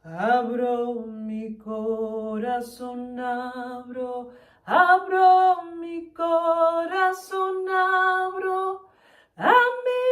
Abro mi corazón, abro mi corazón, abro a mi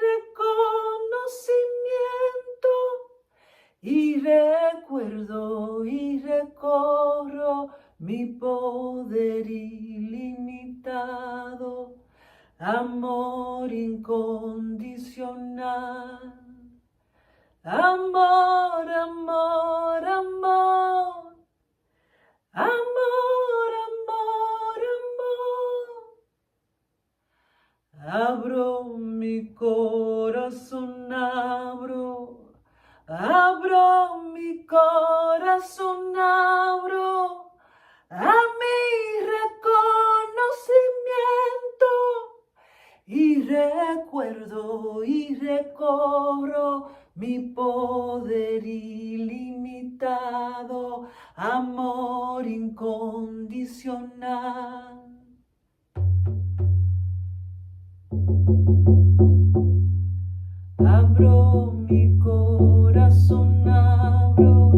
reconocimiento y recuerdo y recorro mi poder ilimitado, amor incondicional. Amor, amor, amor, amor, amor, amor. Abro mi corazón, abro mi corazón, abro a mi reconocimiento y recuerdo y recorro mi poder ilimitado, amor incondicional. Abro mi corazón, abro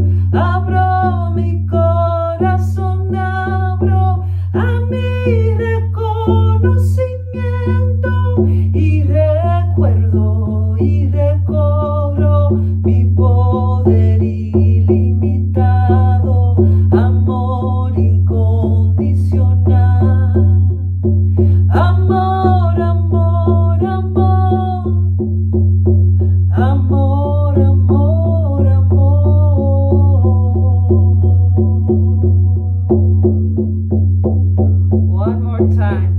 mi corazón, abro a mi reconocimiento y recuerdo y recorro mi poder ilimitado, amor incondicional. Amor, amor, amor. Amor, amor, amor. One more time.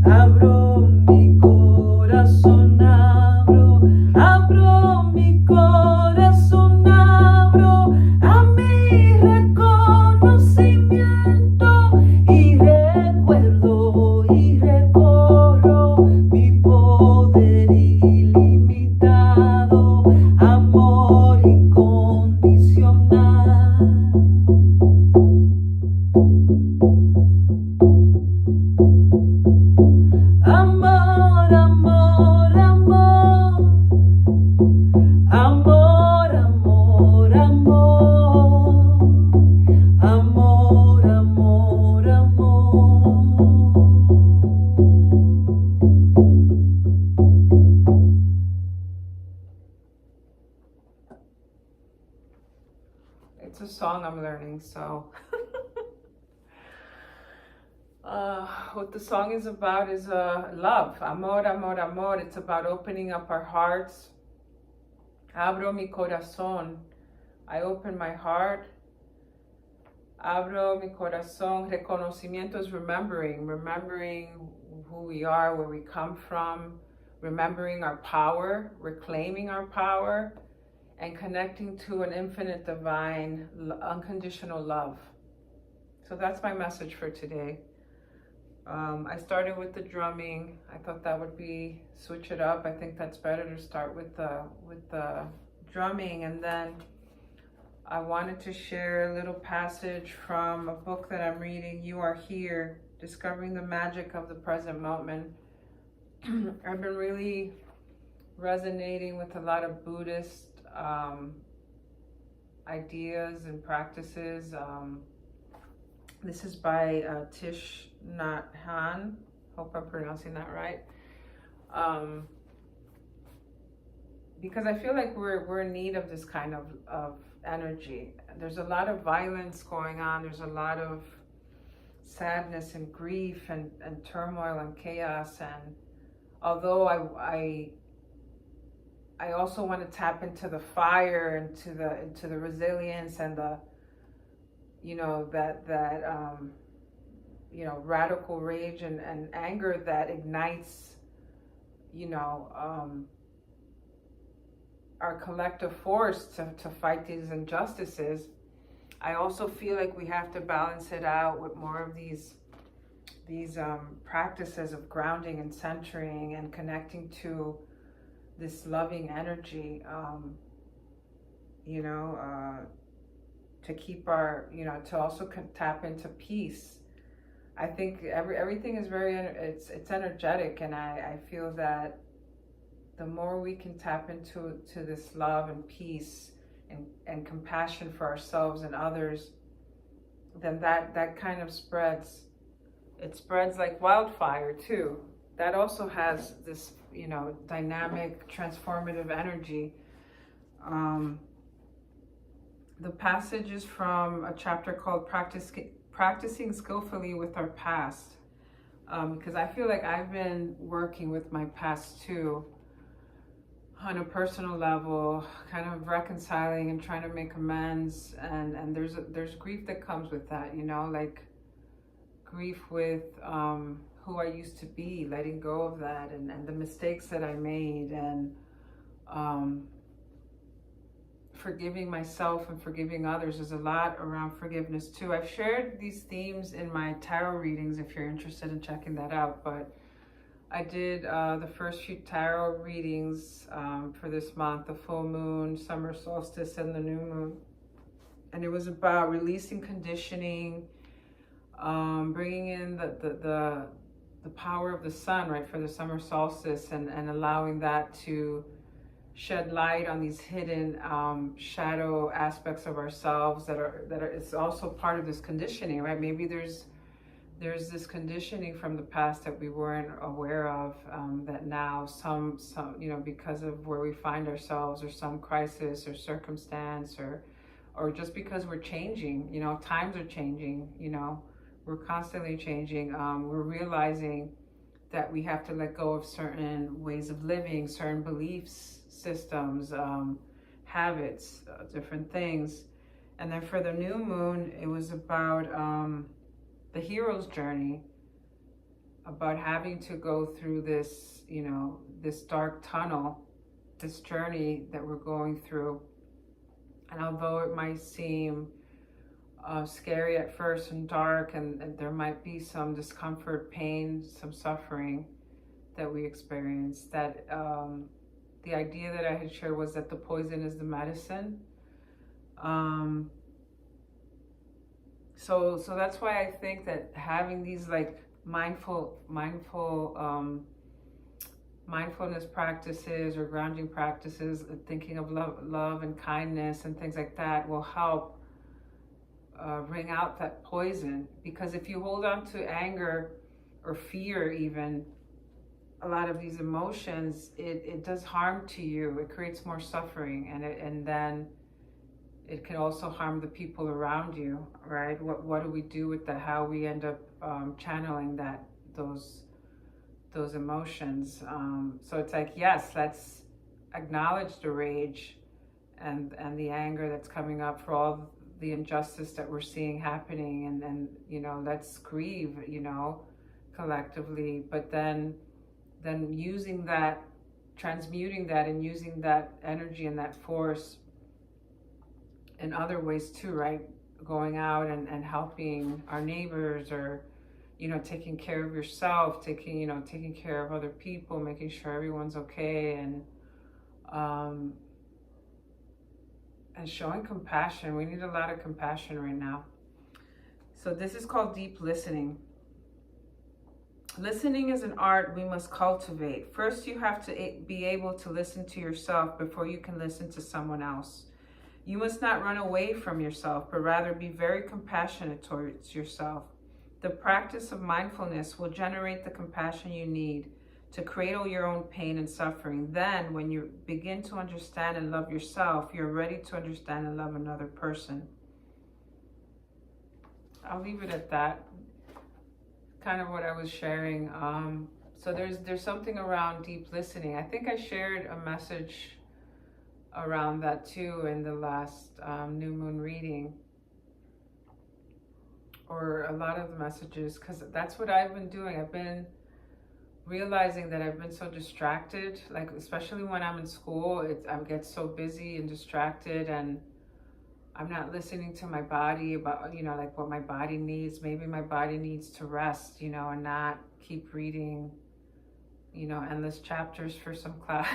Abro mi corazón, abro mi corazón, abro a mi reconocimiento y recuerdo y recorro mi poder ilimitado, amor incondicional. Amor, amor, amor. Amor, amor, amor. Amor, amor, amor. It's a song I'm learning, so what the song is about is love. Amor, amor, amor. It's about opening up our hearts. Abro mi corazón. I open my heart. Abro mi corazón. Reconocimiento is remembering who we are, where we come from, remembering our power, reclaiming our power, and connecting to an infinite, divine, unconditional love. So that's my message for today. I started with the drumming. I thought that would be, switch it up. I think that's better to start with the drumming, and then I wanted to share a little passage from a book that I'm reading, You Are Here, Discovering the Magic of the Present Moment. I've been really resonating with a lot of Buddhist ideas and practices. This is by Thich Nhat Hanh. Hope I'm pronouncing that right. Because I feel like we're in need of this kind of energy. There's a lot of violence going on. There's a lot of sadness and grief and turmoil and chaos. And although I also want to tap into the fire, into the resilience and the, you know, that you know, radical rage and anger that ignites, you know, our collective force to fight these injustices. I also feel like we have to balance it out with more of these practices of grounding and centering and connecting to this loving energy, you know, to keep our, you know, to also tap into peace. I think everything is very, it's energetic, and I feel that the more we can tap into this love and peace and compassion for ourselves and others, then that kind of spreads. It spreads like wildfire too. That also has this, dynamic, transformative energy. The passage is from a chapter called Practicing Skillfully with Our Past. Because I feel like I've been working with my past too, on a personal level, kind of reconciling and trying to make amends, and there's grief that comes with that, like grief with who I used to be, letting go of that, and the mistakes that I made, and forgiving myself and forgiving others. There's a lot around forgiveness too. I've shared these themes in my tarot readings if you're interested in checking that out, but I did the first few tarot readings for this month, the full moon, summer solstice, and the new moon. And it was about releasing conditioning, bringing in the power of the sun, right, for the summer solstice, and allowing that to shed light on these hidden shadow aspects of ourselves that are it's also part of this conditioning, right? Maybe there's this conditioning from the past that we weren't aware of, that now some because of where we find ourselves, or some crisis or circumstance, or just because we're changing, times are changing, we're constantly changing. We're realizing that we have to let go of certain ways of living, certain beliefs, systems, habits, different things. And then for the new moon, it was about the hero's journey, about having to go through this, this dark tunnel, this journey that we're going through. And although it might seem scary at first and dark, and there might be some discomfort, pain, some suffering that we experience, that the idea that I had shared was that the poison is the medicine. So that's why I think that having these like mindfulness practices or grounding practices, thinking of love and kindness and things like that, will help wring out that poison. Because if you hold on to anger or fear, even a lot of these emotions, it does harm to you. It creates more suffering, and then it can also harm the people around you, right? What do we do with that? How we end up channeling those emotions. So it's like, yes, let's acknowledge the rage and the anger that's coming up for all the injustice that we're seeing happening, and let's grieve, collectively. But then using that, transmuting that, and using that energy and that force in other ways too, right? Going out and helping our neighbors, or taking care of yourself, taking care of other people, making sure everyone's okay, and showing compassion. We need a lot of compassion right now. So this is called deep listening. Listening is an art we must cultivate. First, you have to be able to listen to yourself before you can listen to someone else. You must not run away from yourself, but rather be very compassionate towards yourself. The practice of mindfulness will generate the compassion you need to cradle your own pain and suffering. Then, when you begin to understand and love yourself, you're ready to understand and love another person. I'll leave it at that. Kind of what I was sharing. So there's something around deep listening. I think I shared a message around that too in the last new moon reading, or a lot of the messages, because that's what I've been doing. I've been realizing that I've been so distracted, like especially when I'm in school, I get so busy and distracted, and I'm not listening to my body about, like what my body needs. Maybe my body needs to rest, and not keep reading, endless chapters for some class.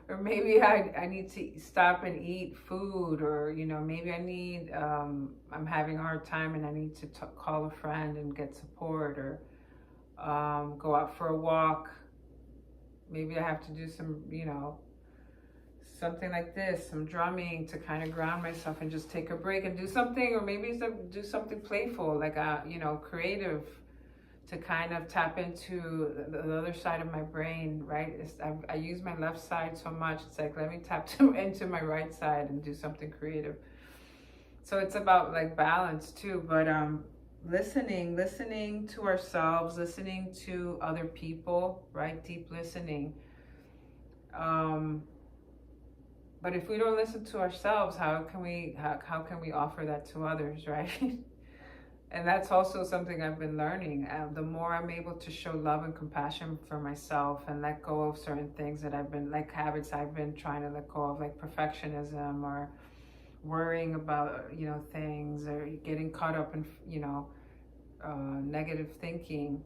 or maybe I need to stop and eat food, or, you know, maybe I need, I'm having a hard time and I need to call a friend and get support, or go out for a walk. Maybe I have to do some, you know, something like this, some drumming to kind of ground myself and just take a break and do something, or maybe do something playful, like, you know, creative, to kind of tap into the other side of my brain, right? I use my left side so much. It's like, let me tap into my right side and do something creative. So it's about like balance too, but listening to ourselves, listening to other people, right? Deep listening. But if we don't listen to ourselves, how can we offer that to others, right? And that's also something I've been learning. The more I'm able to show love and compassion for myself and let go of certain things that I've been, like habits I've been trying to let go of, like perfectionism, or worrying about, you know, things, or getting caught up in, you know, negative thinking,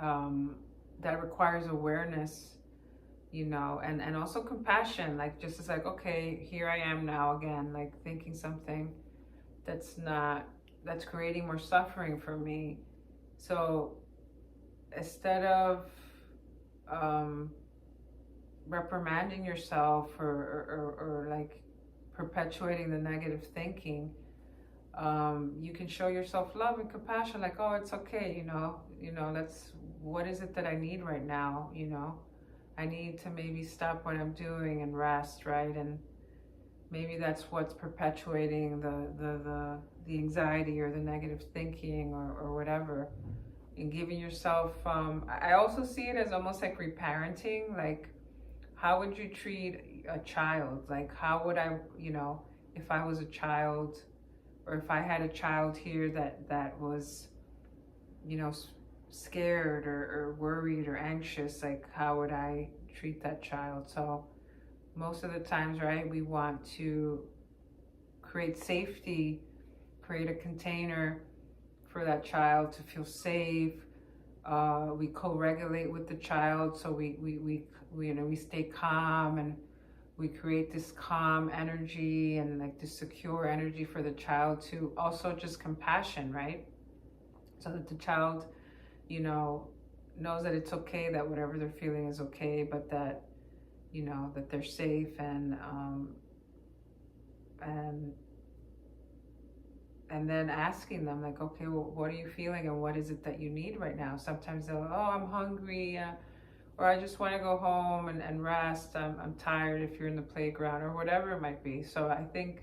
that requires awareness, you know, and also compassion. Like, just it's like, okay, here I am now again, like thinking something that's creating more suffering for me. So instead of reprimanding yourself, or like perpetuating the negative thinking, you can show yourself love and compassion, like, oh, it's okay, you know, what is it that I need right now? You know, I need to maybe stop what I'm doing and rest, right? And maybe that's what's perpetuating the anxiety or the negative thinking, or whatever. And giving yourself, I also see it as almost like reparenting. Like, how would you treat a child? Like, how would I, you know, if I was a child, or if I had a child here that was, you know, scared or worried or anxious, like, how would I treat that child? So most of the times, right, we want to create safety, create a container for that child to feel safe. We co-regulate with the child, so we you know, we stay calm, and we create this calm energy and like this secure energy for the child, to also just compassion, right? So that the child, you know, knows that it's okay, that whatever they're feeling is okay, but that, you know, that they're safe, and then asking them, like, okay, well, what are you feeling, and what is it that you need right now? Sometimes they'll, oh, I'm hungry, or I just want to go home and rest. I'm tired, if you're in the playground, or whatever it might be. So I think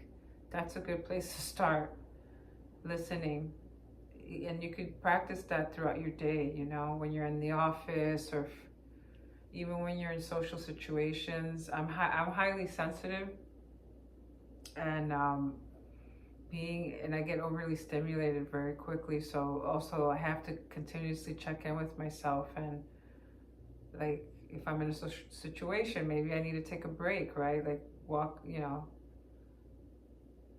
that's a good place to start, listening. And you could practice that throughout your day, you know, when you're in the office, or even when you're in social situations. I'm highly sensitive, and I get overly stimulated very quickly. So also I have to continuously check in with myself, and like, if I'm in a social situation, maybe I need to take a break, right? Like, walk, you know,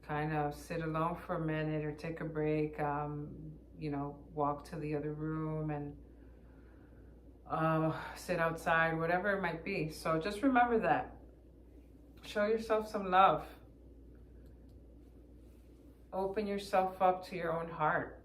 kind of sit alone for a minute, or take a break, you know, walk to the other room, and sit outside, whatever it might be. So just remember that. Show yourself some love. Open yourself up to your own heart.